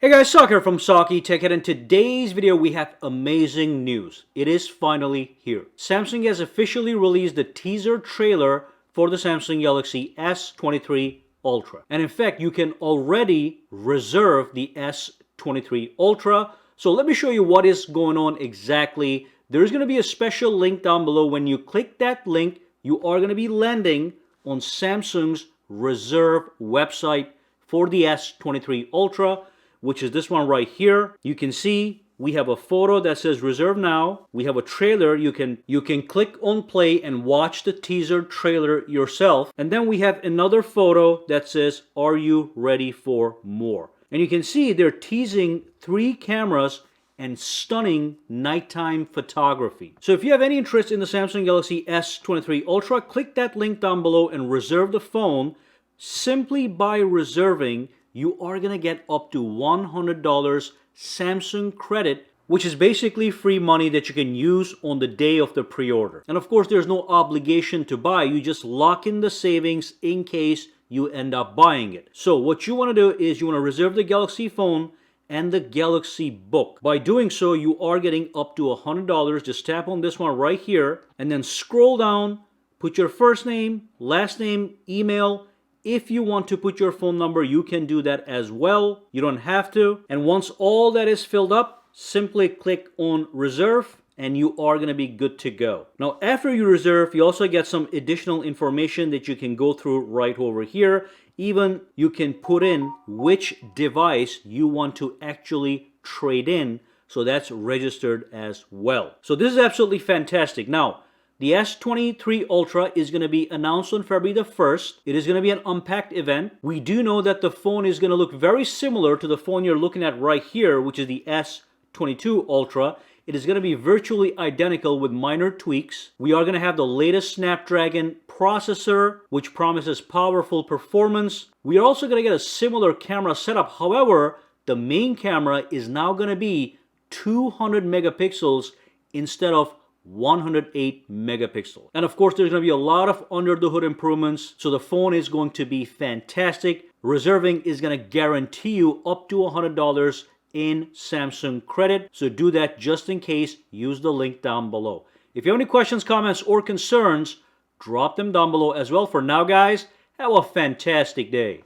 Hey guys, Sak here from SAKITECH, and in today's video we have amazing news. It is finally here. Samsung has officially released the teaser trailer for the Samsung Galaxy S23 Ultra. And in fact, you can already reserve the S23 Ultra. So let me show you what is going on exactly. There's going to be a special link down below. When you click that link, you are going to be landing on Samsung's reserve website for the S23 Ultra, which is this one right here. You can see we have a photo that says reserve now. We have a trailer. You can click on play and watch the teaser trailer yourself. And then we have another photo that says, are you ready for more? And you can see they're teasing 3 cameras and stunning nighttime photography. So if you have any interest in the Samsung Galaxy S23 Ultra, click that link down below and reserve the phone. Simply by reserving, you are going to get up to $100 Samsung credit, which is basically free money that you can use on the day of the pre-order. And of course, there's no obligation to buy. You just lock in the savings in case you end up buying it. So what you want to do is you want to reserve the Galaxy phone and the Galaxy book. By doing so, you are getting up to $100. Just tap on this one right here and then scroll down, put your first name, last name, email. If you want to put your phone number, you can do that as well. You don't have to. And once all that is filled up, simply click on reserve and you are going to be good to go. Now, after you reserve, you also get some additional information that you can go through right over here. Even you can put in which device you want to actually trade in. So that's registered as well. So this is absolutely fantastic. Now, the S23 Ultra is going to be announced on February the 1st. It is going to be an unpacked event. We do know that the phone is going to look very similar to the phone you're looking at right here, which is the S22 Ultra. It is going to be virtually identical with minor tweaks. We are going to have the latest Snapdragon processor, which promises powerful performance. We are also going to get a similar camera setup. However, the main camera is now going to be 200 megapixels instead of 108 megapixel. And of course, there's going to be a lot of under the hood improvements. So the phone is going to be fantastic. Reserving is going to guarantee you up to $100 in Samsung credit. So do that just in case. Use the link down below. If you have any questions, comments, or concerns, drop them down below as well. For now, guys, have a fantastic day.